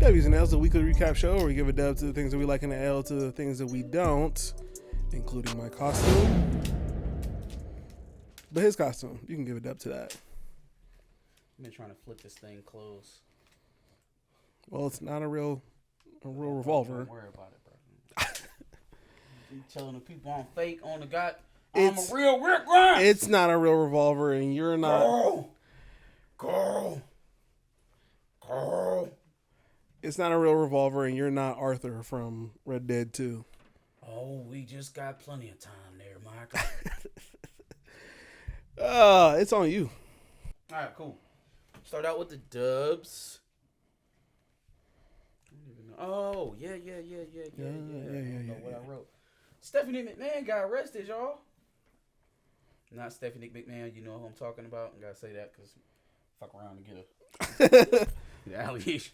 W's and L's, the weekly recap show where we give a dub to the things that we like and an L to the things that we don't, including my costume. But his costume, you can give a dub to that. I've been trying to flip this thing close. Well, it's not a real revolver. Don't worry about it, bro. You telling the people I'm fake on the guy. I'm a real Rick Grimes. It's not a real revolver, and you're not. Girl. It's not a real revolver, and you're not Arthur from Red Dead 2. Oh, we just got plenty of time there, Mike. It's on you. All right, cool. Start out with the dubs. Oh, yeah. I don't know what I wrote. Stephanie McMahon got arrested, y'all. Not Stephanie McMahon, you know who I'm talking about. I gotta say that because fuck around and get an allegation.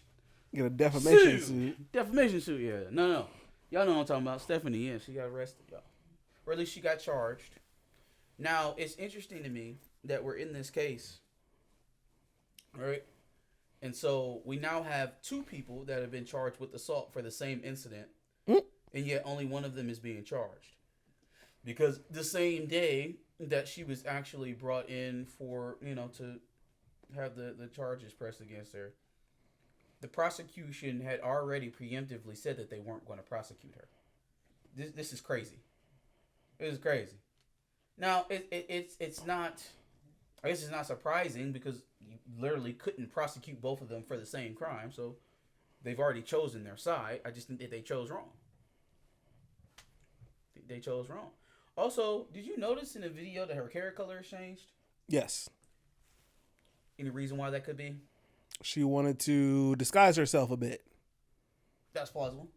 Get a defamation suit. Defamation suit, yeah. No. Y'all know what I'm talking about. Stephanie, yeah, she got arrested, y'all. Or at least she got charged. Now, it's interesting to me that we're in this case. All right? And so we now have two people that have been charged with assault for the same incident. And yet only one of them is being charged. Because the same day that she was actually brought in for, to have the charges pressed against her, the prosecution had already preemptively said that they weren't going to prosecute her. This is crazy. It is crazy. Now, it's not, I guess it's not surprising because you literally couldn't prosecute both of them for the same crime. So they've already chosen their side. I just think that they chose wrong. They chose wrong. Also, did you notice in the video that her hair color has changed? Yes. Any reason why that could be? She wanted to disguise herself a bit. That's plausible.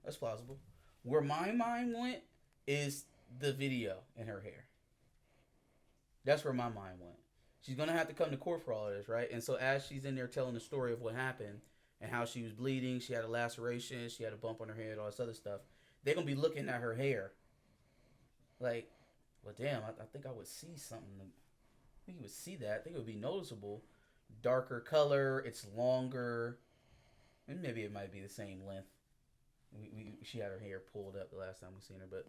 Where my mind went is the video in her hair. That's where my mind went. She's going to have to come to court for all of this, right? And so as she's in there telling the story of what happened and how she was bleeding, she had a laceration, she had a bump on her head, all this other stuff, they're going to be looking at her hair like, well, damn, I think I would see something. I think you would see that. I think it would be noticeable. Darker color, it's longer. And maybe it might be the same length. She had her hair pulled up the last time we seen her, but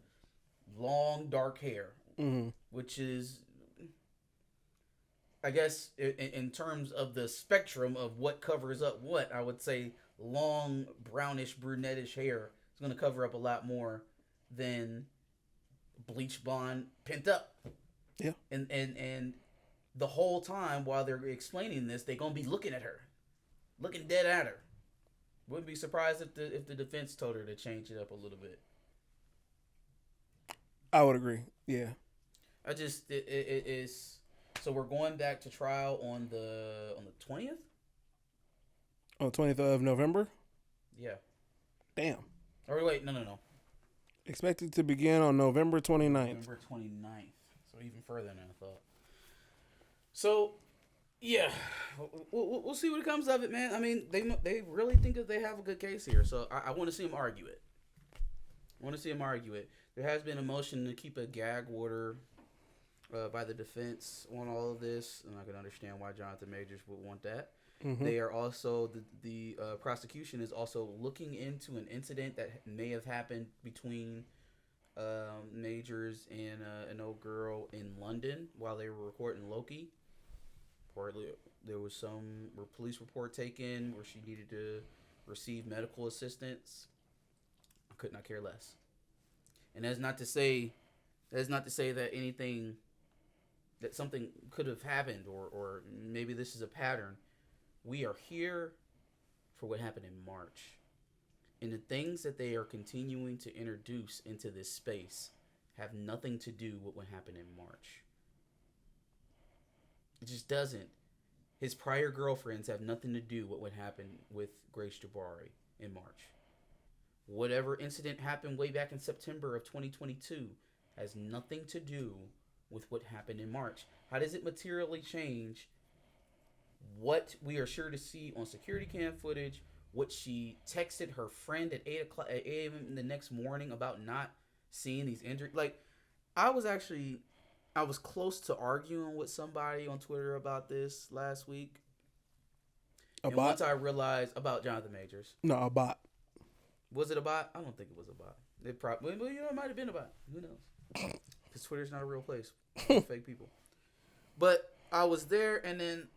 long, dark hair, which is, I guess, in terms of the spectrum of what covers up what, I would say long, brownish, brunettish hair is going to cover up a lot more than bleach blonde pent up. Yeah. And the whole time while they're explaining this, they're going to be looking at her. Looking dead at her. Wouldn't be surprised if the defense told her to change it up a little bit. I would agree. Yeah. It is. So we're going back to trial on the 20th? On the 20th of November? Yeah. Damn. Or wait, no. Expected to begin on November 29th. November 29th. So even further than I thought. So, yeah. We'll see what comes of it, man. I mean, they really think that they have a good case here. So I want to see them argue it. There has been a motion to keep a gag order by the defense on all of this. And I can understand why Jonathan Majors would want that. Mm-hmm. They are also, the prosecution is also looking into an incident that may have happened between Majors and an old girl in London while they were recording Loki. Partly, there was some police report taken where she needed to receive medical assistance. I could not care less. And that's not to say that anything, that something could have happened or maybe this is a pattern. We are here for what happened in March. And the things that they are continuing to introduce into this space have nothing to do with what happened in March. It just doesn't. His prior girlfriends have nothing to do with what happened with Grace Jabari in March. Whatever incident happened way back in September of 2022 has nothing to do with what happened in March. How does it materially change what we are sure to see on security cam footage, what she texted her friend at 8 a.m. the next morning about not seeing these injuries? Like, I was close to arguing with somebody on Twitter about this last week. A and bot? once I realized about Jonathan Majors, No, a bot. was it a bot? I don't think it was a bot. It probably, well, it might have been a bot. Who knows? Because Twitter's not a real place. Fake people. But I was there, and then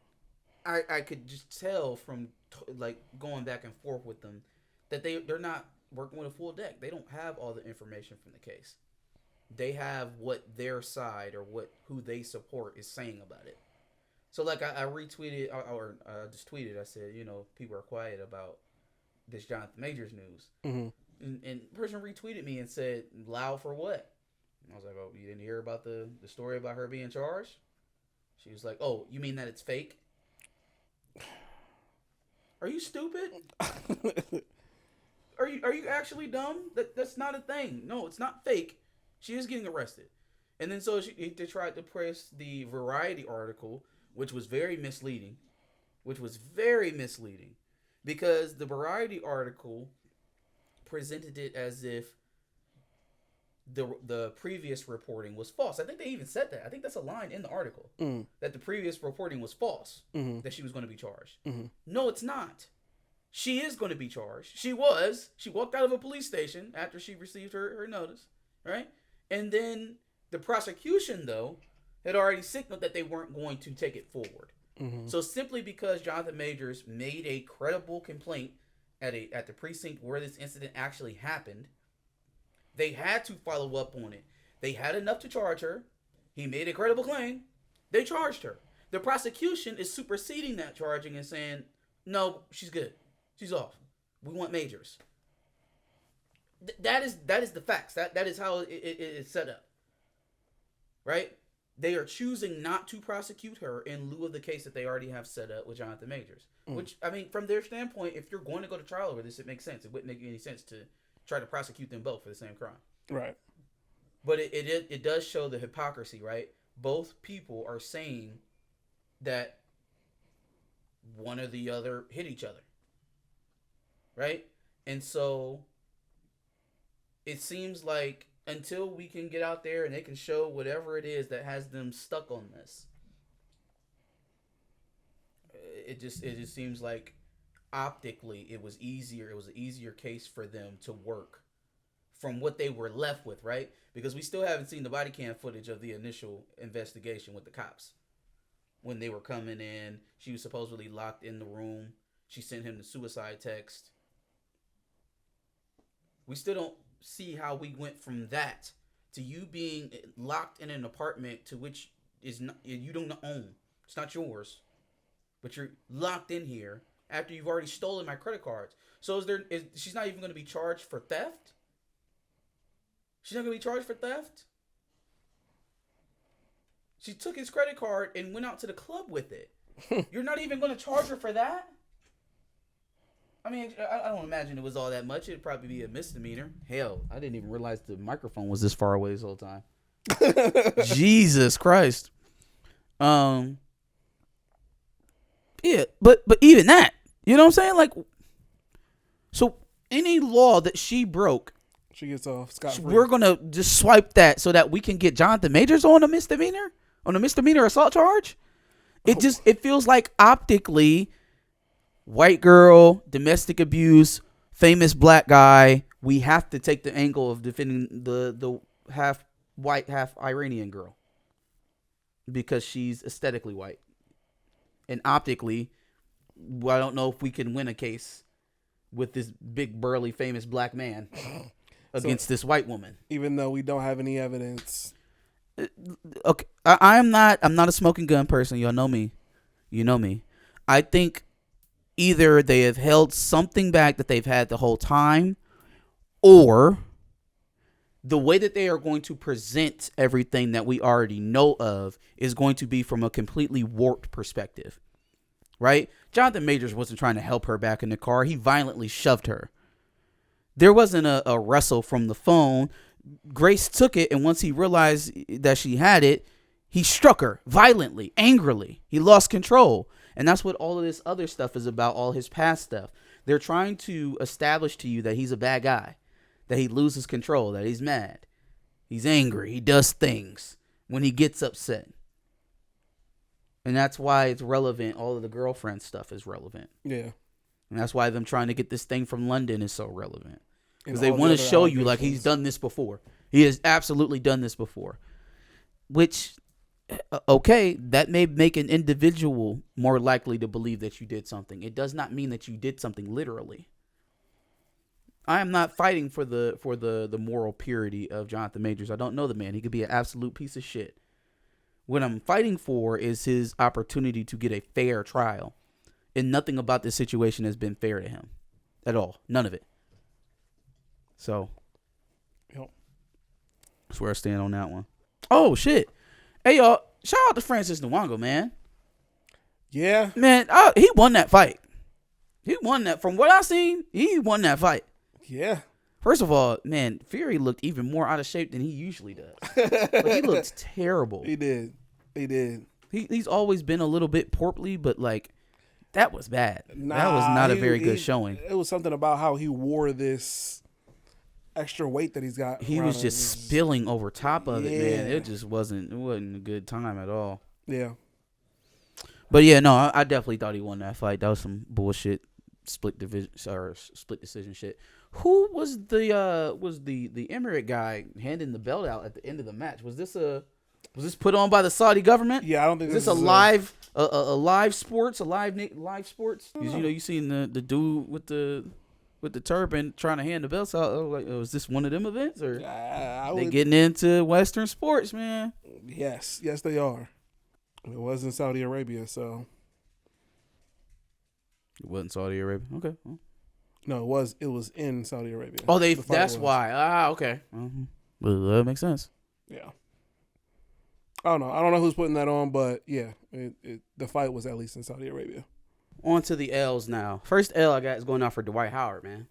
I could just tell from like going back and forth with them that they're not working with a full deck. They don't have all the information from the case. They have what their side or who they support is saying about it. So like I retweeted or just tweeted. I said, people are quiet about this Jonathan Majors news. Mm-hmm. And the person retweeted me and said, loud for what? And I was like, oh, you didn't hear about the story about her being charged? She was like, oh, you mean that it's fake? Are you stupid? Are you actually dumb? That's not a thing. No, it's not fake. She is getting arrested. And then so they tried to press the Variety article, which was very misleading. Because the Variety article presented it as if the previous reporting was false. I think they even said that. I think that's a line in the article. That the previous reporting was false. That she was going to be charged. No, it's not. She is going to be charged. She walked out of a police station after she received her notice. Right? And then the prosecution, though, had already signaled that they weren't going to take it forward. So simply because Jonathan Majors made a credible complaint at the precinct where this incident actually happened, they had to follow up on it. They had enough to charge her. He made a credible claim. They charged her. The prosecution is superseding that charging and saying, no, she's good. She's off. We want Majors. That is the facts. That is how it is set up. Right? They are choosing not to prosecute her in lieu of the case that they already have set up with Jonathan Majors. Which, I mean, from their standpoint, if you're going to go to trial over this, it makes sense. It wouldn't make any sense to try to prosecute them both for the same crime. Right. But it does show the hypocrisy, right? Both people are saying that one or the other hit each other. Right? And so it seems like until we can get out there and they can show whatever it is that has them stuck on this, it just seems like optically it was easier. It was an easier case for them to work from what they were left with, right? Because we still haven't seen the body cam footage of the initial investigation with the cops. When they were coming in, she was supposedly locked in the room. She sent him the suicide text. We still don't see how we went from that to you being locked in an apartment to which is not, you don't own. It's not yours, but you're locked in here after you've already stolen my credit cards. So she's not even going to be charged for theft? She's not going to be charged for theft? She took his credit card and went out to the club with it. You're not even going to charge her for that? I mean, I don't imagine it was all that much. It'd probably be a misdemeanor. Hell, I didn't even realize the microphone was this far away this whole time. Jesus Christ. Yeah, but even that, you know what I'm saying? Like, so any law that she broke, she gets off scot-free. We're gonna just swipe that so that we can get Jonathan Majors on a misdemeanor assault charge. It feels like optically, white girl, domestic abuse, famous black guy. We have to take the angle of defending the half white, half Iranian girl because she's aesthetically white. And optically, I don't know if we can win a case with this big, burly, famous black man against this white woman. Even though we don't have any evidence. Okay, I'm not a smoking gun person. Y'all know me. You know me. I think either they have held something back that they've had the whole time, or the way that they are going to present everything that we already know of is going to be from a completely warped perspective, right? Jonathan Majors wasn't trying to help her back in the car. He violently shoved her. There wasn't a wrestle from the phone. Grace took it, and once he realized that she had it, he struck her violently, angrily. He lost control. And that's what all of this other stuff is about, all his past stuff. They're trying to establish to you that he's a bad guy, that he loses control, that he's mad, he's angry, he does things when he gets upset. And that's why it's relevant. All of the girlfriend stuff is relevant. Yeah. And that's why them trying to get this thing from London is so relevant. Because And they all the want to other show you like he's allegations. done this before. He has absolutely done this before. Which, okay, that may make an individual more likely to believe that you did something. It does not mean that you did something literally. I am not fighting for the moral purity of Jonathan Majors. I don't know the man. He could be an absolute piece of shit. What I'm fighting for is his opportunity to get a fair trial. And nothing about this situation has been fair to him at all. None of it. So, Yep. that's where I stand on that one. Oh, shit. Hey, y'all. Shout out to Francis Nwango, man. Yeah. Man, he won that fight. He won that. From what I seen, he won that fight. Yeah. First of all, man, Fury looked even more out of shape than he usually does. Like, he looked terrible. He did. He's always been a little bit portly, but, like, that was bad. Nah, that was not a very good showing. It was something about how he wore this extra weight that he's got. He was just spilling over top of it, man. Yeah. It just wasn't a good time at all. Yeah. But yeah, no, I definitely thought he won that fight. That was some bullshit split decision shit. Who was the Emirate guy handing the belt out at the end of the match? Was this put on by the Saudi government? Yeah, I don't think Is this a live sports? Because you seen the dude with the turban trying to hand the belts out. Like, is this one of them events, or they getting into Western sports, man? Yes, they are. It was in Saudi Arabia, so it wasn't Saudi Arabia. Okay. Well. No, it was in Saudi Arabia. Oh, that's why. Okay. Mm-hmm. Well, that makes sense. Yeah. I don't know who's putting that on, but yeah, the fight was at least in Saudi Arabia. On to the L's now. First L I got is going out for Dwight Howard, man.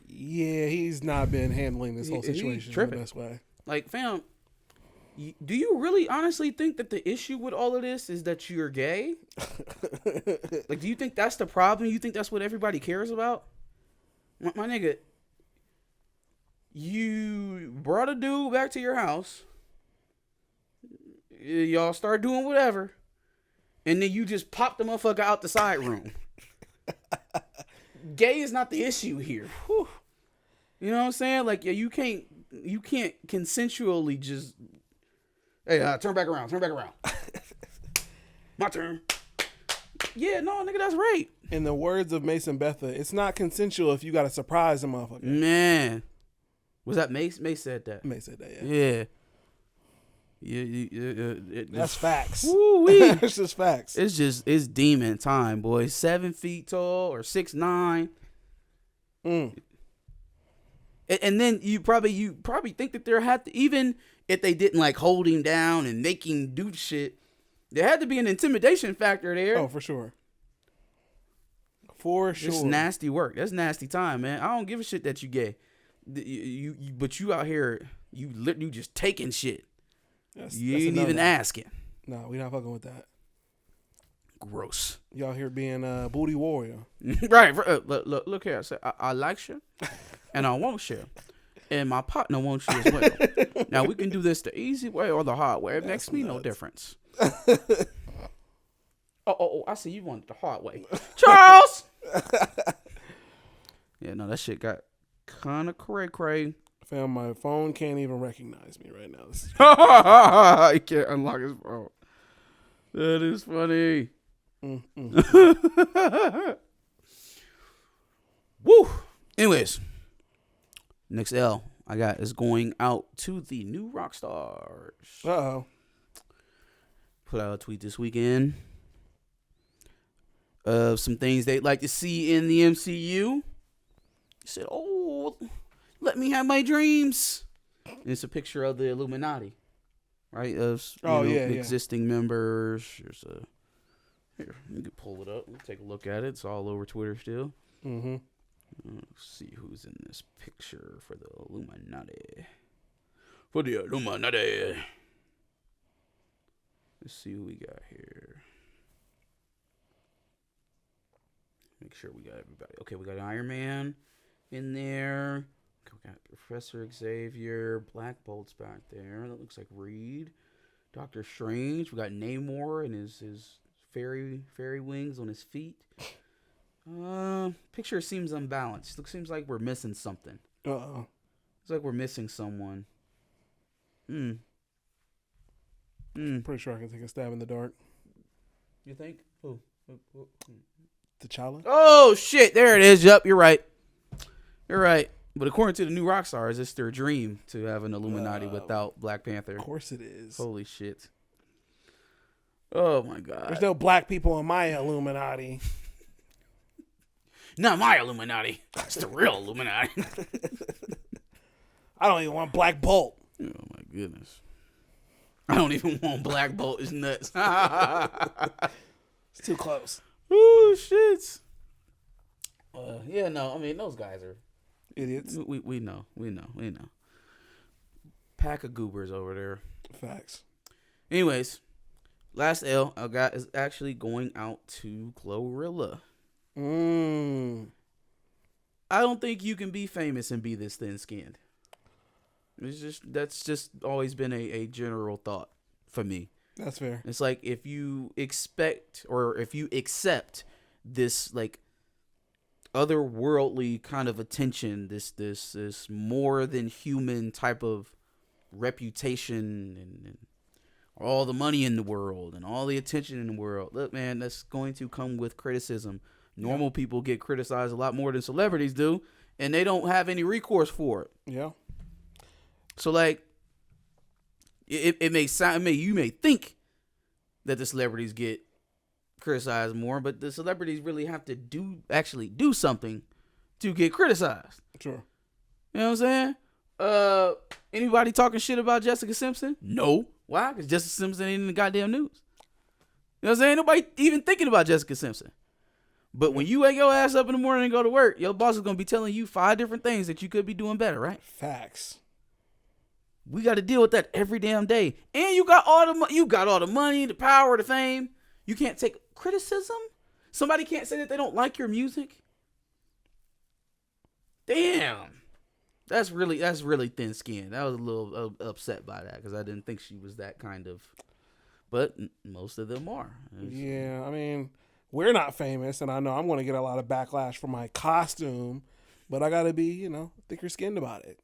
Yeah, he's not been handling this whole situation in the best way. Like, fam, do you really honestly think that the issue with all of this is that you're gay? Like, do you think that's the problem? You think that's what everybody cares about? My nigga, you brought a dude back to your house. Y'all start doing whatever. And then you just pop the motherfucker out the side room. Gay is not the issue here. Whew. You know what I'm saying? Like, yeah, you can't consensually just, hey, turn back around. My turn. Yeah, no, nigga, that's rape. In the words of Mason Betha, it's not consensual if you got to surprise a motherfucker. Man. Was that Mace? Mace said that. Mace said that, yeah. Yeah. That's facts. Woo-wee. That's just facts. It's demon time, boy. 7 feet tall or 6'9". And then you probably think that there had to, even if they didn't like hold him down and make him do shit, there had to be an intimidation factor there. Oh, for sure. For sure. It's nasty work. That's nasty time, man. I don't give a shit that you gay. But you out here, you just taking shit. You ain't even asking. No, we not fucking with that. Gross. Y'all here being a booty warrior. Right. Look here. I said, I like you, and I want you, and my partner wants you as well. Now, we can do this the easy way or the hard way. It makes me no difference. Oh, I see you want it the hard way. Charles! Yeah, no, that shit got kind of cray-cray. Fam, my phone can't even recognize me right now. He can't unlock his phone. That is funny. Woo! Anyways, next L I got is going out to the new Rockstars. Uh-oh. Put out a tweet this weekend of some things they'd like to see in the MCU. He said, oh, let me have my dreams. And it's a picture of the Illuminati, right? Of existing members. Here, you can pull it up. We'll take a look at it. It's all over Twitter still. Mm-hmm. Let's see who's in this picture for the Illuminati. For the Illuminati. Let's see who we got here. Make sure we got everybody. Okay, we got Iron Man in there. Okay, we got Professor Xavier. Black Bolt's back there. That looks like Reed. Doctor Strange. We got Namor and his fairy wings on his feet. Picture seems unbalanced. It seems like we're missing something. Uh-oh. It's like we're missing someone. Pretty sure I can take a stab in the dark. You think? Who? T'Challa? Oh, shit. There it is. Yup, you're right. You're right. But according to the new Rockstars, it's their dream to have an Illuminati without Black Panther. Of course it is. Holy shit. Oh, my God. There's no black people in my Illuminati. Not my Illuminati. It's the real Illuminati. I don't even want Black Bolt. Oh, my goodness. I don't even want Black Bolt. It's nuts. It's too close. Oh, shit. Yeah, no. I mean, those guys are idiots. We know. Pack of goobers over there. Facts. Anyways, last L I got is actually going out to Glorilla. I don't think you can be famous and be this thin-skinned. That's just always been a general thought for me. That's fair. It's like if you expect or if you accept this like otherworldly kind of attention, this more than human type of reputation and all the money in the world and all the attention in the world. Look, man, that's going to come with criticism. Normal people get criticized a lot more than celebrities do, and they don't have any recourse for it. Yeah. So like, it may sound, you may think that the celebrities get criticized more, but the celebrities really have to actually do something to get criticized. Sure. You know what I'm saying? Anybody talking shit about Jessica Simpson? No. Why? Because Jessica Simpson ain't in the goddamn news. You know what I'm saying? Nobody even thinking about Jessica Simpson. But when you wake your ass up in the morning and go to work, your boss is going to be telling you 5 different things that you could be doing better, right? Facts. We got to deal with that every damn day. And you got all the money, the power, the fame. You can't take criticism. Somebody can't say that they don't like your music. Damn. That's really thin skinned. I was a little upset by that because I didn't think she was that kind of. But most of them are. Yeah, I mean, we're not famous, and I know I'm going to get a lot of backlash for my costume, but I got to be, thicker skinned about it.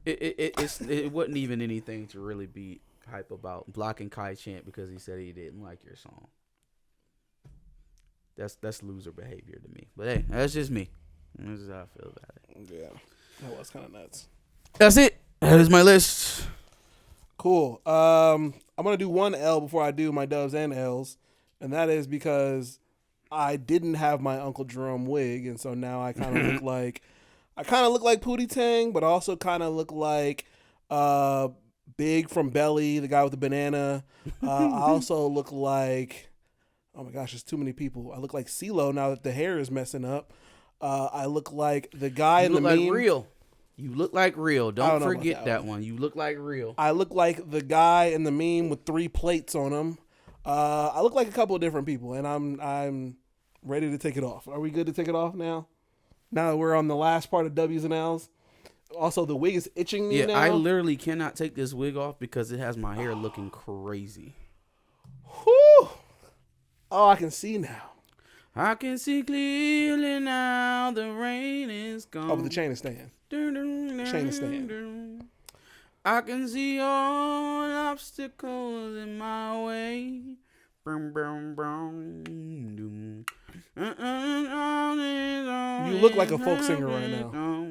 It wasn't even anything to really be hype about. Blocking Kai Chant because he said he didn't like your song. That's loser behavior to me. But hey, that's just me. This is how I feel about it. Yeah, that was kind of nuts. That's it. That is my list. Cool. I'm gonna do one L before I do my dubs and L's, and that is because I didn't have my Uncle Jerome wig, and so now I kind of look like Pootie Tang, but also kind of look like Big from Belly, the guy with the banana. I also look like, oh my gosh, there's too many people. I look like CeeLo now that the hair is messing up. I look like the guy in the meme. Like Real. You look like Real. Don't forget that one. You look like Real. I look like the guy in the meme with 3 plates on him. I look like a couple of different people, and I'm ready to take it off. Are we good to take it off now? Now that we're on the last part of W's and L's. Also, the wig is itching me now. Yeah, I literally cannot take this wig off because it has my hair looking crazy. Whew. Oh, I can see now. I can see clearly now. The rain is gone. Oh, but the chain is staying. Chain is staying. I can see all obstacles in my way. You look like a folk singer right now.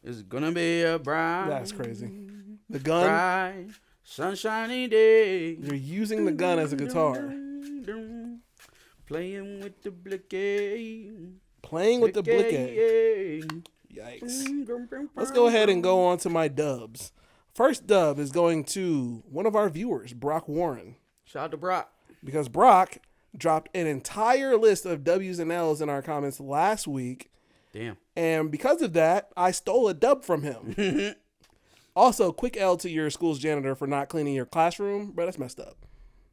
It's gonna be a bright. That's crazy. The gun. Bright, sunshiny day. You're using the gun as a guitar. Playing with the blicky. Playing with the blicky. Yikes. Let's go ahead and go on to my dubs. First dub is going to one of our viewers, Brock Warren. Shout out to Brock. Because Brock dropped an entire list of W's and L's in our comments last week. Damn. And because of that, I stole a dub from him. Also, quick L to your school's janitor for not cleaning your classroom. Bro, that's messed up.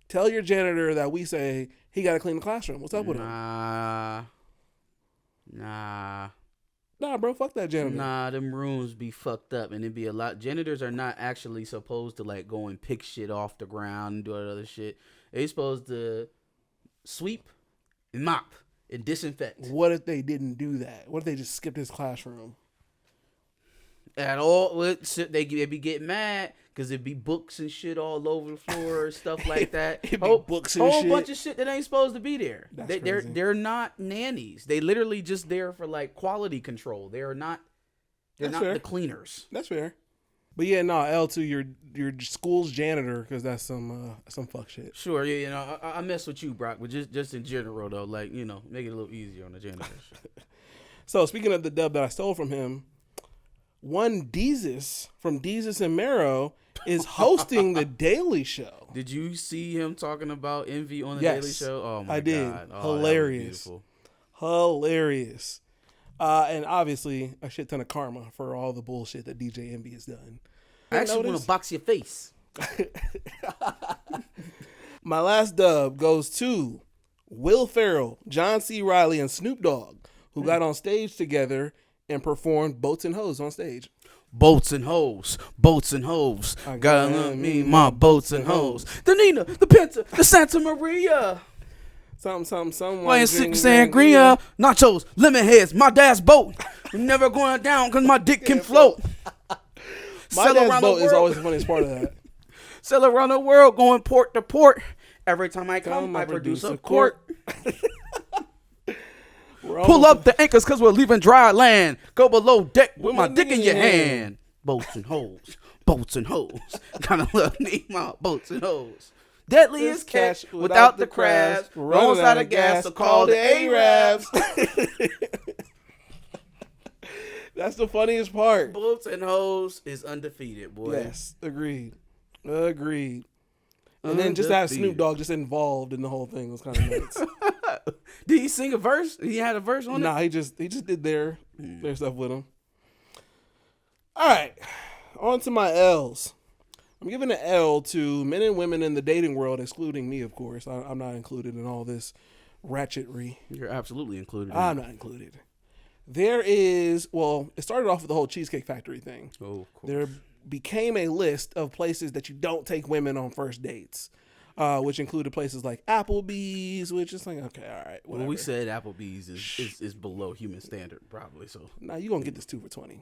Tell your janitor that we say he got to clean the classroom. What's up with him? Nah. Nah, bro, fuck that janitor. Nah, them rooms be fucked up, and it be a lot. Janitors are not actually supposed to like go and pick shit off the ground and do that other shit. They supposed to sweep and mop and disinfect. What if they didn't do that? What if they just skipped his classroom? At all, they be getting mad because it be books and shit all over the floor, stuff like that. It be books and whole shit. bunch of shit that ain't supposed to be there. That's They're crazy. not nannies. They literally just there for like quality control. They're not fair. the cleaners. That's fair. But yeah, no, L2, your school's janitor, because that's some fuck shit. Sure, yeah, you know, I mess with you, Brock, but just in general though, like, you know, make it a little easier on the janitors. So speaking of the dub that I stole from him, one Desus from Desus and Mero is hosting the Daily Show. Did you see him talking about envy on the Yes, Daily Show? Oh my I did. God. Oh, Hilarious. Hilarious. And obviously a shit ton of karma for all the bullshit that DJ Envy has done. I actually want to box your face. My last dub goes to Will Ferrell, John C. Reilly, and Snoop Dogg, who got on stage together and performed Boats and Hoes on stage. Boats and hoes, boats and hoes. I Gotta got love me, my boats and hoes. The Nina, the Penta, the Santa Maria. Some. Wine sick sangria, nachos, lemon heads, my dad's boat. Never going down because my dick can float. My dad's boat is always the funniest part of that. Sail around the world, going port to port. Every time I come, I produce a quart. Pull up the anchors because we're leaving dry land. Go below deck with my dick in your hand. Boats and hoes, boats and hoes. Gotta love me, my boats and hoes. Deadly is catch without the crabs. Rolls out of gas, so call the Arabs. That's the funniest part. Boats and hoes is undefeated, boy. Yes, agreed. And then just to have Snoop Dogg just involved in the whole thing was kind of nuts. Did he sing a verse? He had a verse on it? Nah, he just did their stuff with him. All right, on to my L's. I'm giving an L to men and women in the dating world, excluding me, of course. I'm not included in all this ratchetry. You're absolutely included. I'm not included. It started off with the whole Cheesecake Factory thing. Oh, of course. There became a list of places that you don't take women on first dates, which included places like Applebee's, which is like, okay, all right, whatever. Well, we said Applebee's is below human standard, probably. So Nah, you're going to get this 2 for $20.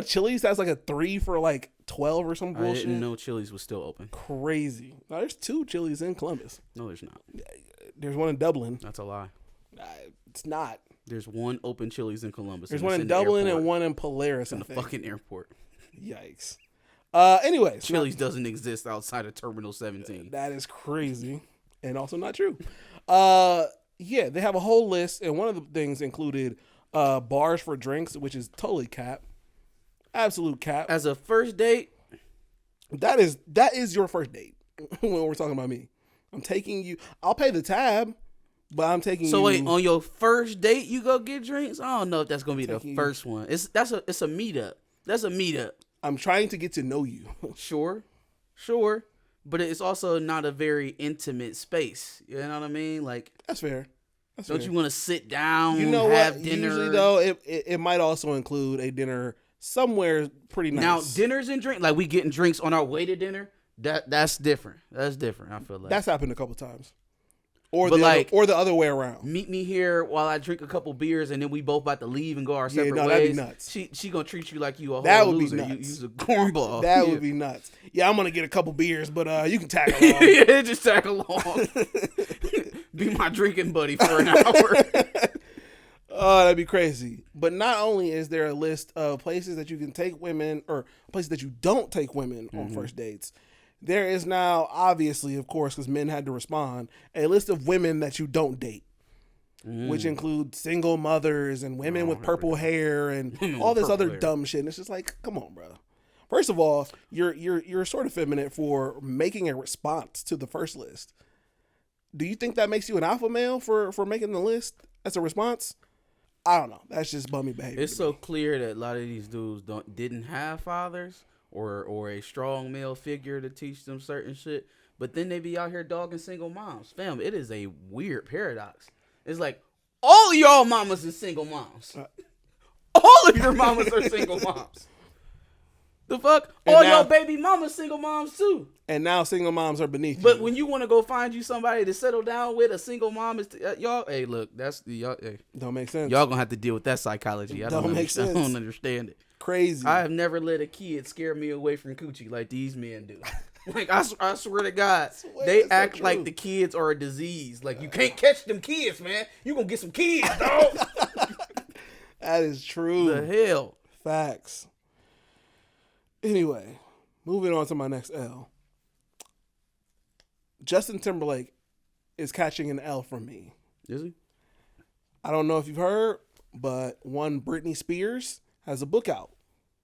Chili's has like a 3 for like 12 or some bullshit. I didn't know Chili's was still open. Crazy. Now, there's 2 Chili's in Columbus. No, there's not. There's one in Dublin. That's a lie. It's not. There's one open Chili's in Columbus. There's one in Dublin and one in Polaris. In the fucking airport. Yikes. Anyways. Chili's doesn't exist outside of Terminal 17. That is crazy. And also not true. They have a whole list. And one of the things included bars for drinks, which is totally cap. Absolute cap. As a first date? That is your first date when we're talking about me. I'm taking you. I'll pay the tab, but I'm taking you. So wait, on your first date you go get drinks? I don't know if that's gonna be the first one. It's a meetup. That's a meetup. I'm trying to get to know you. Sure. But it's also not a very intimate space. You know what I mean? Like, that's fair. Don't you want to sit down? Have dinner? Usually though, it might also include a dinner somewhere pretty nice. Now, dinners and drinks, like we getting drinks on our way to dinner. That's different. That's different. I feel like that's happened a couple times. Or the other way around. Meet me here while I drink a couple beers, and then we both about to leave and go our separate ways. That'd be nuts. She gonna treat you like you a whole that would loser. Be nuts. You's a cornball. That would be nuts. Yeah, I'm gonna get a couple beers, but you can tag along. Yeah, just tag along. Be my drinking buddy for an hour. Oh, that'd be crazy. But not only is there a list of places that you can take women, or places that you don't take women on first dates, there is now, obviously, of course, because men had to respond, a list of women that you don't date, which include single mothers and women with purple hair and all this other dumb shit. And it's just like, come on, bro. First of all, you're sort of effeminate for making a response to the first list. Do you think that makes you an alpha male for making the list as a response? I don't know. That's just bummy behavior. It's so clear that a lot of these dudes didn't have fathers or a strong male figure to teach them certain shit, but then they be out here dogging single moms. Fam, it is a weird paradox. It's like, All of y'all mamas is single moms. All of your mamas are single moms. The fuck? All y'all baby mamas single moms too. And now single moms are beneath you. But when you want to go find you somebody to settle down with, a single mom is y'all. Hey, look, that's y'all. Hey, don't make sense. Y'all gonna have to deal with that psychology. I don't understand it. Crazy. I have never let a kid scare me away from coochie like these men do. Like I swear to God, they act so like the kids are a disease. Like you can't catch them kids, man. You gonna get some kids, dog. That is true. The hell. Facts. Anyway, moving on to my next L. Justin Timberlake is catching an L from me. Is he? I don't know if you've heard, but one Britney Spears has a book out.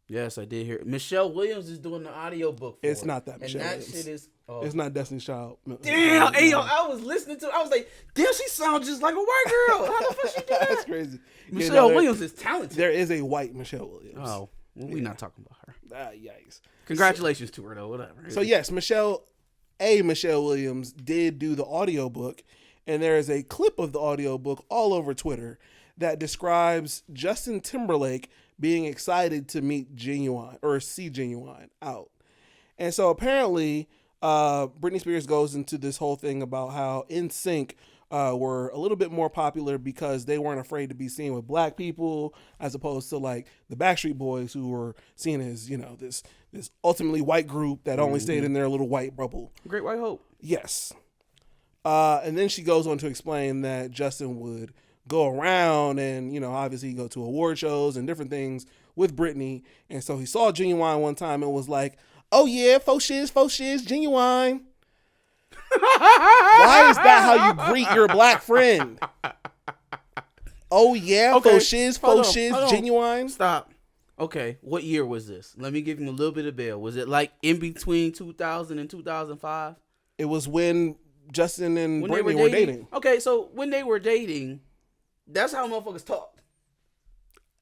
Yes, I did hear it. Michelle Williams is doing the audio book for It's it. not that Michelle and that Williams. shit is... Oh. It's not Destiny's Child. Damn, hey, yo, I was listening to it. I was like, damn, she sounds just like a white girl. How the fuck she do that? That's crazy. Michelle Williams is talented. There is a white Michelle Williams. Oh, well, we're not talking about her. Yikes. Congratulations to her, though. Whatever. So, yes, Michelle Williams did do the audiobook, and there is a clip of the audiobook all over Twitter that describes Justin Timberlake being excited to meet Genuine or see Genuine out. And so apparently Britney Spears goes into this whole thing about how NSYNC were a little bit more popular because they weren't afraid to be seen with black people, as opposed to like the Backstreet Boys, who were seen as, you know, this ultimately white group that only stayed in their little white bubble. Great White Hope. Yes. And then she goes on to explain that Justin would go around and, you know, obviously go to award shows and different things with Britney. And so he saw Genuine one time and was like, oh yeah, faux shiz, Genuine. Why is that how you greet your black friend? Oh yeah, okay. faux shiz, Genuine. Stop. Okay, what year was this? Let me give him a little bit of bail. Was it like in between 2000 and 2005? It was when Justin and Britney were dating. Okay, so when they were dating, that's how motherfuckers talk.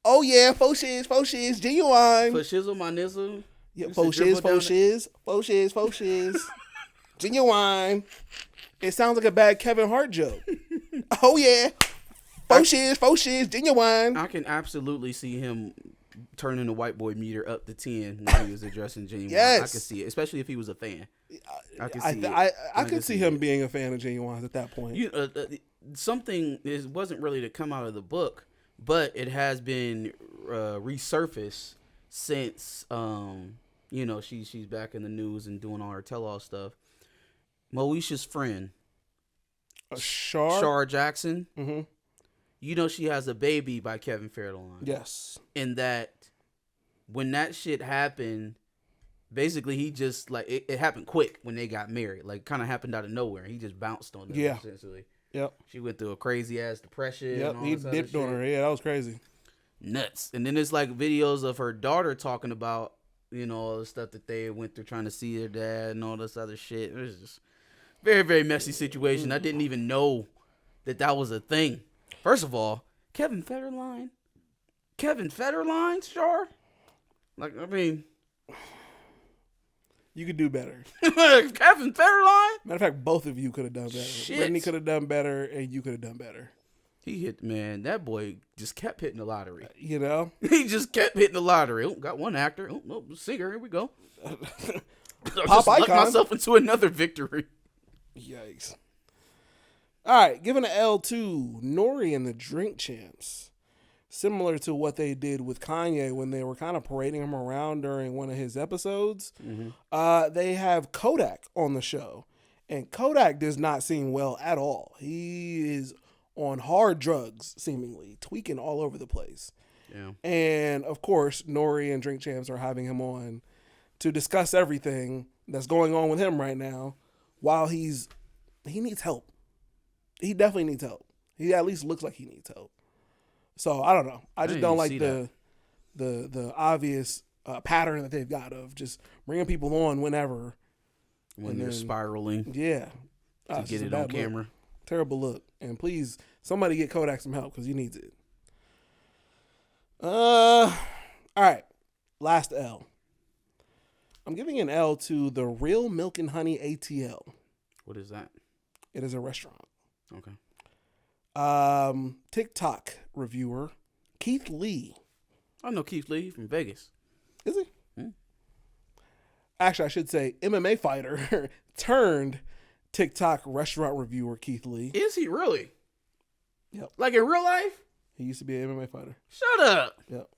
Oh yeah, faux shiz, Genuine. For shizzle my nizzle. Yeah, faux shiz. Genuine. It sounds like a bad Kevin Hart joke. Oh yeah, faux shiz, Genuine. I can absolutely see him turning the white boy meter up to 10 when he was addressing Genuine. Yes. I could see it, especially if he was a fan. I could see him being a fan of Genuine at that point. Something wasn't really to come out of the book, but it has been resurfaced since you know, she's back in the news and doing all her tell-all stuff. Moesha's friend, Shar Jackson. Mm-hmm. You know, she has a baby by Kevin Federline. Yes. And that when that shit happened, basically he just like it happened quick when they got married. Like, kind of happened out of nowhere. He just bounced on her essentially. Yep. She went through a crazy ass depression. Yep. He dipped on her. Yeah, that was crazy. Nuts. And then there's like videos of her daughter talking about, you know, all the stuff that they went through trying to see their dad and all this other shit. It was just very, very messy situation. I didn't even know that was a thing. First of all, Kevin Federline, Shar? Like, I mean, you could do better. Kevin Federline? Matter of fact, both of you could have done better. Shit. Brittany could have done better, and you could have done better. He hit, man, that boy just kept hitting the lottery. You know? He just kept hitting the lottery. Oh, got one actor. Oh, singer. Here we go. Pop icon. Lucked myself into another victory. Yikes. All right, giving an L to Nori and the Drink Champs. Similar to what they did with Kanye when they were kind of parading him around during one of his episodes. Mm-hmm. They have Kodak on the show. And Kodak does not seem well at all. He is on hard drugs, seemingly, tweaking all over the place. Yeah. And, of course, Nori and Drink Champs are having him on to discuss everything that's going on with him right now while he needs help. He definitely needs help. He at least looks like he needs help. So, I don't know. I just don't like the obvious pattern that they've got of just bringing people on whenever. When they're spiraling. Yeah. To get it on camera. Look. Terrible look. And please, somebody get Kodak some help because he needs it. All right. Last L. I'm giving an L to the Real Milk and Honey ATL. What is that? It is a restaurant. Okay. TikTok reviewer Keith Lee. I know Keith Lee from Vegas. Is he? Actually, I should say MMA fighter turned TikTok restaurant reviewer Keith Lee. Is he really? Yep. Like in real life? He used to be an MMA fighter. Shut up. Yep.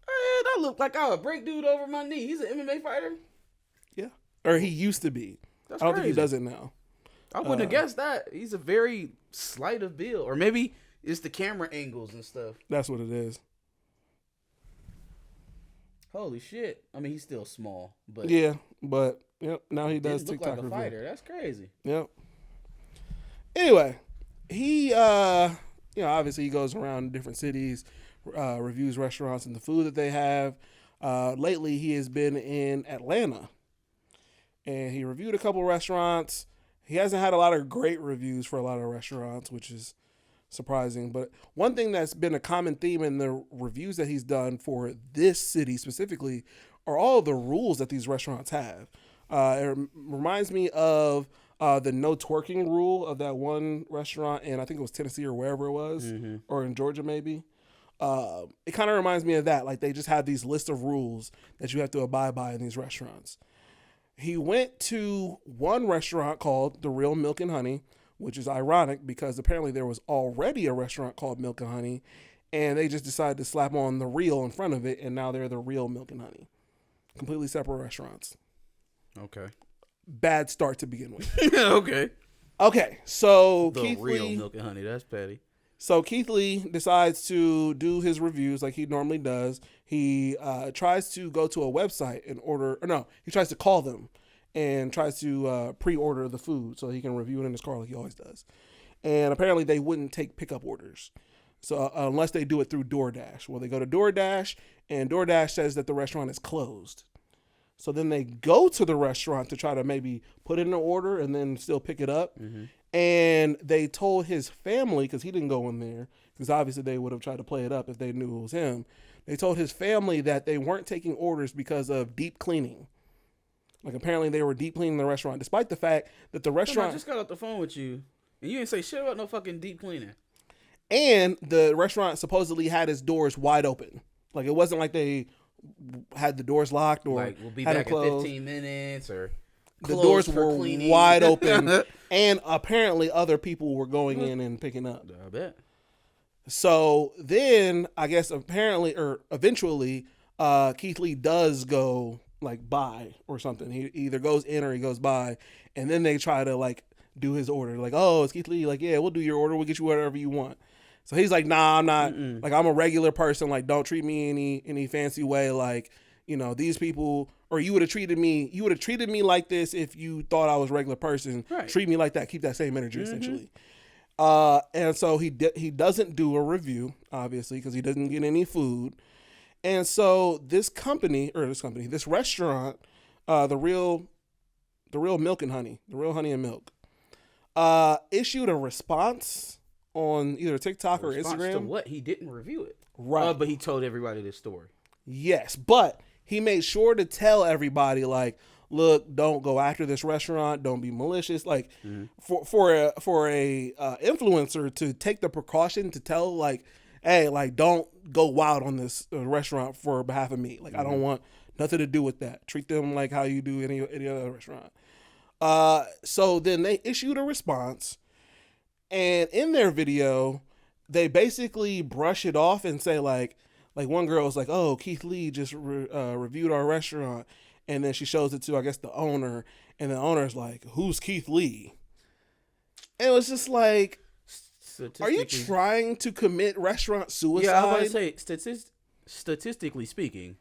That look like I would break dude over my knee. He's an MMA fighter? Yeah. Or he used to be. That's I don't crazy. think he does it now. I wouldn't have guessed that. He's a very slight of build. Or maybe it's the camera angles and stuff. That's what it is. Holy shit. I mean, he's still small. But yeah, but yep, now he does didn't look TikTok like a review. fighter. That's crazy. Yep. Anyway, he obviously he goes around different cities, reviews restaurants and the food that they have. Lately he has been in Atlanta and he reviewed a couple restaurants. He hasn't had a lot of great reviews for a lot of restaurants, which is surprising. But one thing that's been a common theme in the reviews that he's done for this city specifically are all the rules that these restaurants have. It reminds me of the no twerking rule of that one restaurant in, I think it was Tennessee or wherever it was, or in Georgia maybe. It kind of reminds me of that. Like they just have these list of rules that you have to abide by in these restaurants. He went to one restaurant called The Real Milk and Honey, which is ironic because apparently there was already a restaurant called Milk and Honey, and they just decided to slap on The Real in front of it, and now they're The Real Milk and Honey. Completely separate restaurants. Okay. Bad start to begin with. Okay, so The Keith Real Lee, Milk and Honey. That's petty. So Keith Lee decides to do his reviews like he normally does. He tries to go to a website and he tries to call them and tries to pre-order the food so he can review it in his car like he always does. And apparently they wouldn't take pickup orders. So unless they do it through DoorDash. Well, they go to DoorDash and DoorDash says that the restaurant is closed. So then they go to the restaurant to try to maybe put in an order and then still pick it up. Mm-hmm. And they told his family, because he didn't go in there, because obviously they would have tried to play it up if they knew it was him. They told his family that they weren't taking orders because of deep cleaning. Like apparently they were deep cleaning the restaurant, despite the fact that the restaurant... I just got off the phone with you, and you didn't say shit about no fucking deep cleaning. And the restaurant supposedly had its doors wide open. Like it wasn't like they had the doors locked or like we'll be had back them closed. in 15 minutes or the doors were cleaning. wide open, and apparently other people were going in and picking up. I bet. So then, I guess apparently or eventually, Keith Lee does go like by or something. He either goes in or he goes by, and then they try to like do his order. Like, oh, it's Keith Lee. Like, yeah, we'll do your order. We'll get you whatever you want. So he's like, nah, I'm not. Mm-mm. Like, I'm a regular person. Like, don't treat me any fancy way. Like, you know, these people, or you would have treated me like this if you thought I was a regular person. Right. Treat me like that. Keep that same energy, essentially. And so he doesn't do a review, obviously, because he doesn't get any food. And so this restaurant, the real Milk and Honey, the Real Honey and Milk, issued a response on either TikTok or Instagram. To what? He didn't review it. Right. But he told everybody this story. Yes, but he made sure to tell everybody, like, look, don't go after this restaurant. Don't be malicious. Like, for a influencer to take the precaution to tell, like, hey, like, don't go wild on this restaurant for behalf of me. Like, I don't want nothing to do with that. Treat them like how you do any other restaurant. So then they issued a response, and in their video, they basically brush it off and say, like one girl was like, oh, Keith Lee just reviewed our restaurant. And then she shows it to, I guess, the owner. And the owner's like, who's Keith Lee? And it was just like, are you trying to commit restaurant suicide? Yeah, I was about to say, statistically speaking,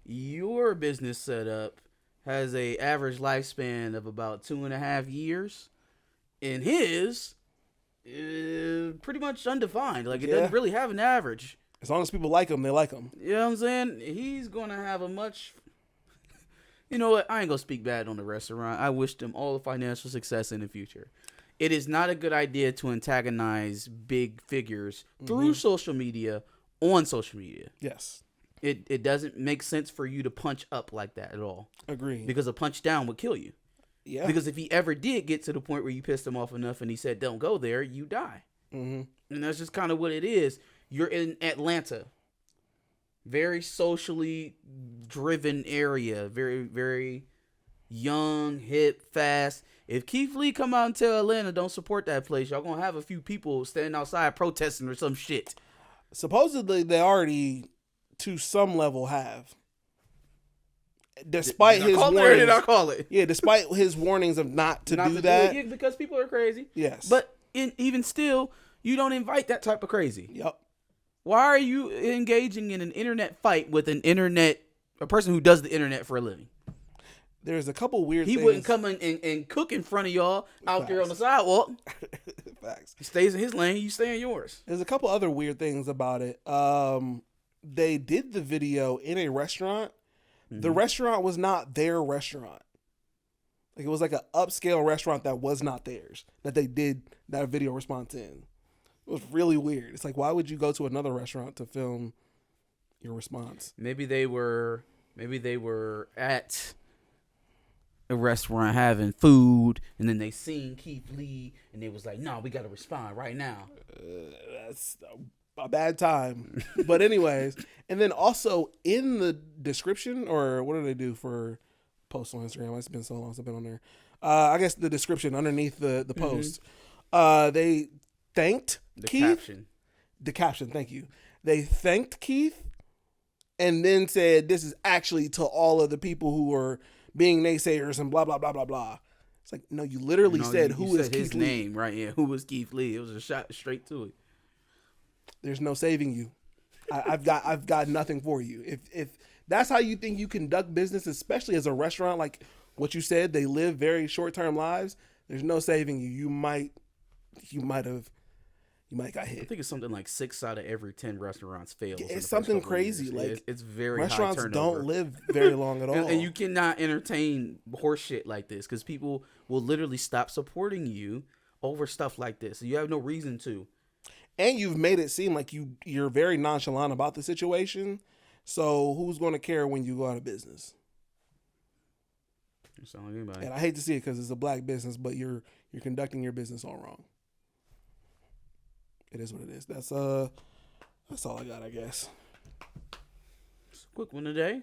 your business setup has a average lifespan of about 2.5 years. And his is pretty much undefined. Like, it doesn't really have an average. As long as people like him, they like him. You know what I'm saying? He's going to have a much... You know what? I ain't going to speak bad on the restaurant. I wish them all the financial success in the future. It is not a good idea to antagonize big figures through social media, on social media. Yes. It doesn't make sense for you to punch up like that at all. Agreed. Because a punch down would kill you. Yeah. Because if he ever did get to the point where you pissed him off enough and he said, don't go there, you die. Mm-hmm. And that's just kind of what it is. You're in Atlanta. Very socially driven area. Very, very young, hip, fast. If Keith Lee come out and tell Atlanta don't support that place, y'all gonna have a few people standing outside protesting or some shit. Supposedly, they already, to some level, have. Despite his warnings, did I call it? Yeah, despite his warnings of not to do that. Yeah, because people are crazy. Yes. But even still, you don't invite that type of crazy. Yep. Why are you engaging in an internet fight with a person who does the internet for a living? There's a couple weird things. He wouldn't come in and cook in front of y'all out there on the sidewalk. Facts. He stays in his lane, you stay in yours. There's a couple other weird things about it. They did the video in a restaurant. Mm-hmm. The restaurant was not their restaurant. Like, it was like an upscale restaurant that was not theirs, that they did that video response in. It was really weird. It's like, why would you go to another restaurant to film your response? Maybe they were at a restaurant having food, and then they seen Keith Lee, and they was like, "No, we got to respond right now." That's a bad time. But anyways, and then also in the description, or what do they do for posts on Instagram? It's been so long since I've been on there. I guess the description underneath the post, they thanked Keith. The caption, thank you. They thanked Keith and then said, this is actually to all of the people who are being naysayers and blah, blah, blah, blah, blah. It's like, no, you literally said who is Keith his Lee. name, right? Yeah, who was Keith Lee? It was a shot straight to it. There's no saving you. I've got nothing for you. If that's how you think you conduct business, especially as a restaurant, like what you said, they live very short-term lives. There's no saving you. You might got hit. I think it's something like 6 out of every 10 restaurants fail. It's something crazy. Like, it's very restaurants high turnover. don't live very long at all. And you cannot entertain horse shit like this because people will literally stop supporting you over stuff like this. You have no reason to. And you've made it seem like you're very nonchalant about the situation. So who's going to care when you go out of business? You sound like anybody. And I hate to see it because it's a black business, but you're conducting your business all wrong. It is what it is. That's all I got, I guess. It's a quick one today.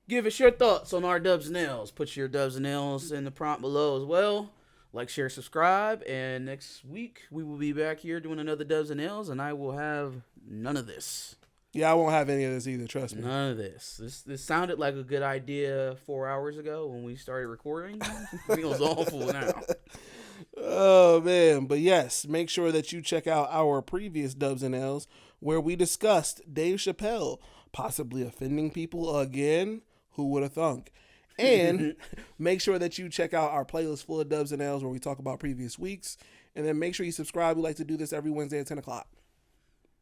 Give us your thoughts on our Dubs and L's. Put your Dubs and L's in the prompt below as well. Like, share, subscribe, and next week we will be back here doing another Dubs and L's, and I will have none of this. Yeah, I won't have any of this either, trust me. None of this. This sounded like a good idea 4 hours ago when we started recording. It feels awful now. Oh, man. But yes, make sure that you check out our previous Dubs and L's where we discussed Dave Chappelle possibly offending people again. Who would have thunk? And make sure that you check out our playlist full of Dubs and L's where we talk about previous weeks. And then make sure you subscribe. We like to do this every Wednesday at 10 o'clock.